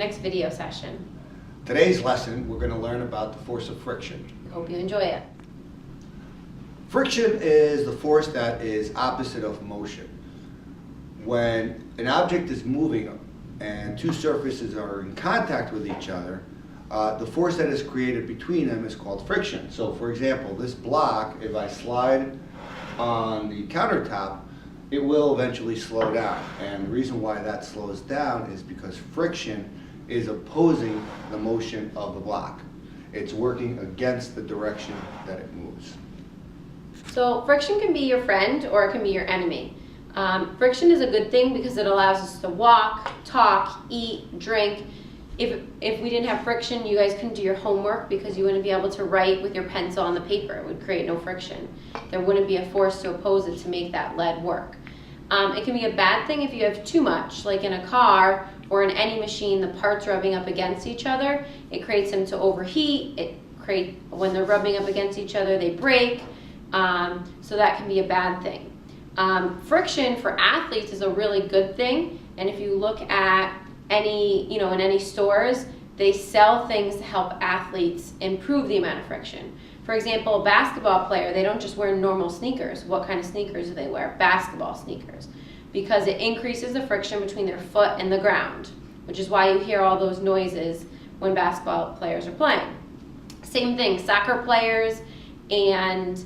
next video session. Today's lesson, we're going to learn about the force of friction. Hope you enjoy it. Friction is the force that is opposite of motion. When an object is moving and two surfaces are in contact with each other, the force that is created between them is called friction. So for example, this block, if I slide on the countertop, it will eventually slow down. And the reason why that slows down is because friction is opposing the motion of the block. It's working against the direction that it moves. So friction can be your friend or it can be your enemy. Friction is a good thing because it allows us to walk, talk, eat, drink. If we didn't have friction, you guys couldn't do your homework because you wouldn't be able to write with your pencil on the paper. It would create no friction. There wouldn't be a force to oppose it to make that lead work. It can be a bad thing if you have too much, like in a car or in any machine, the parts rubbing up against each other. It creates them to overheat. When they're rubbing up against each other, they break. So that can be a bad thing. Friction for athletes is a really good thing. And if you look at in any stores, they sell things to help athletes improve the amount of friction. For example, a basketball player, they don't just wear normal sneakers. What kind of sneakers do they wear? Basketball sneakers. Because it increases the friction between their foot and the ground, which is why you hear all those noises when basketball players are playing. Same thing, soccer players and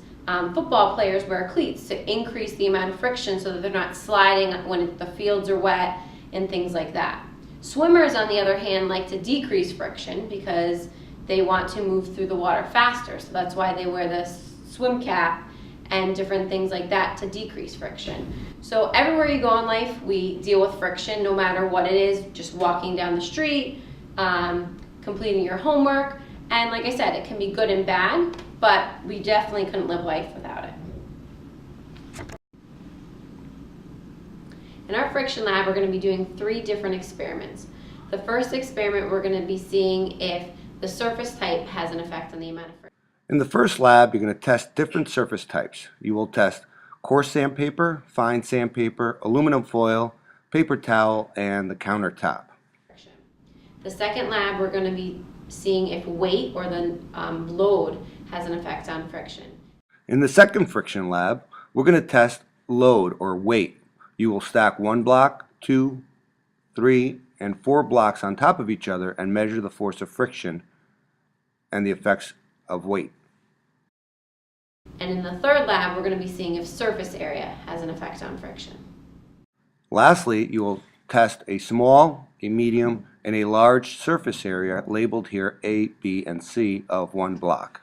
football players wear cleats to increase the amount of friction so that they're not sliding when the fields are wet and things like that. Swimmers, on the other hand, like to decrease friction because they want to move through the water faster. So that's why they wear this swim cap and different things like that to decrease friction. So everywhere you go in life, we deal with friction no matter what it is, just walking down the street, completing your homework. And like I said, it can be good and bad, but we definitely couldn't live life without it. In our friction lab, we're going to be doing 3 different experiments. The first experiment, we're going to be seeing if the surface type has an effect on the amount of friction. In the first lab, you're going to test different surface types. You will test coarse sandpaper, fine sandpaper, aluminum foil, paper towel, and the countertop. The second lab, we're going to be seeing if weight or the load has an effect on friction. In the second friction lab, we're going to test load or weight. You will stack 1 block, 2, 3, and 4 blocks on top of each other and measure the force of friction and the effects of weight. And in the third lab, we're going to be seeing if surface area has an effect on friction. Lastly, you will test a small, a medium, and a large surface area labeled here A, B, and C of 1 block.